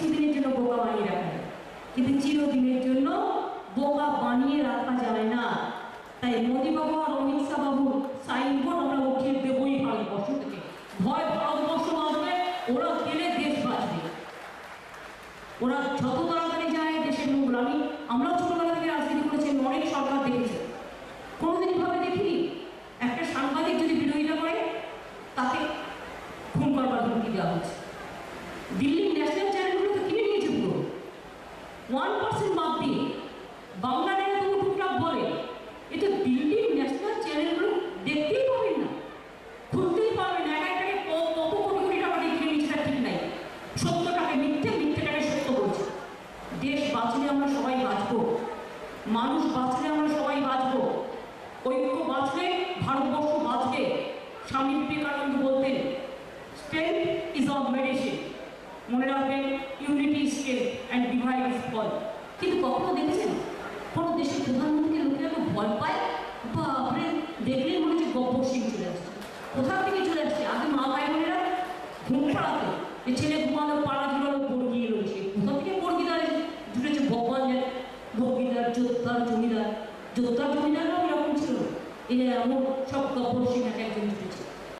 কিছুদিনের জন্য বোকা বানিয়ে রাখা যায়, কিন্তু চিরদিনের জন্য বোকা বানিয়ে রাখা যায় না। তাই মোদীবাবু আর অমিত শাহ বাবুর সাইনবোর্ড আমরা উঠিয়ে দেবই ভারতবর্ষ থেকে। ভয় ভারতবর্ষ বাঁচবে, ওরা গেলে দেশ বাঁচবে। ওরা যত তাড়াতাড়ি যায় দেশের মঙ্গল। আমরাও ছোটবেলা থেকে রাজনীতি করেছি, অনেক সরকার দেখেছে, কোনোদিনই ভাবে দেখিনি একটা সাংবাদিক যদি বিরোধিতা করে তাকে খুন করবার হুমকি দেওয়া হচ্ছে। দিল্লির ন্যাশনাল চ্যানেলগুলো তো কিনে নিয়েছে পুরো 1% বাদ দিয়ে। বাংলা চ্যানেল তবু টুকটাক বলে, এটা দিল্লির ন্যাশনাল চ্যানেলগুলো দেখতেই পাবেন না, খুলতেই পারবেন না। একটাকে কত কোটি কোটি টাকা দিয়ে কিনে নিচ্ছে ঠিক নাই। সত্যটাকে মিথ্যে, মিথ্যেটাকে সত্য বলছে। দেশ বাঁচলে আমরা সবাই বাঁচবো, মানুষ বাঁচলে আমরা সবাই বাঁচবো, ঐক্য বাঁচলে ভারতবর্ষ বাঁচবে। স্বামী বিবেকানন্দ বলতেন, স্ট্রেংথ ইজ অফ মেডিসিন। মনে রাখবেন, unity is strength and divide is fall. কিন্তু কখনো দেখেছেন কোনো দেশের প্রধানমন্ত্রীকে লোকেরা তো ভয় পায়? বাপরে, দেখলেই মনে হচ্ছে গব্বর সিং চলে আসছে। কোথা থেকে চলে আসছে? আগে মা ভাই বোনেরা ঘুম পাড়াতে, যে ছেলে ঘুমালো, পাড়া ঝুলালো, বর্গিয়ে রয়েছে। কোথা থেকে বর্গিদারে জুড়েছে ভগবান জানে। বর্গিদার, জোরদার, জমিদার, জমিদাররাও এরকম ছিল। এই যে এমন সব গব্বর সিং এক একজন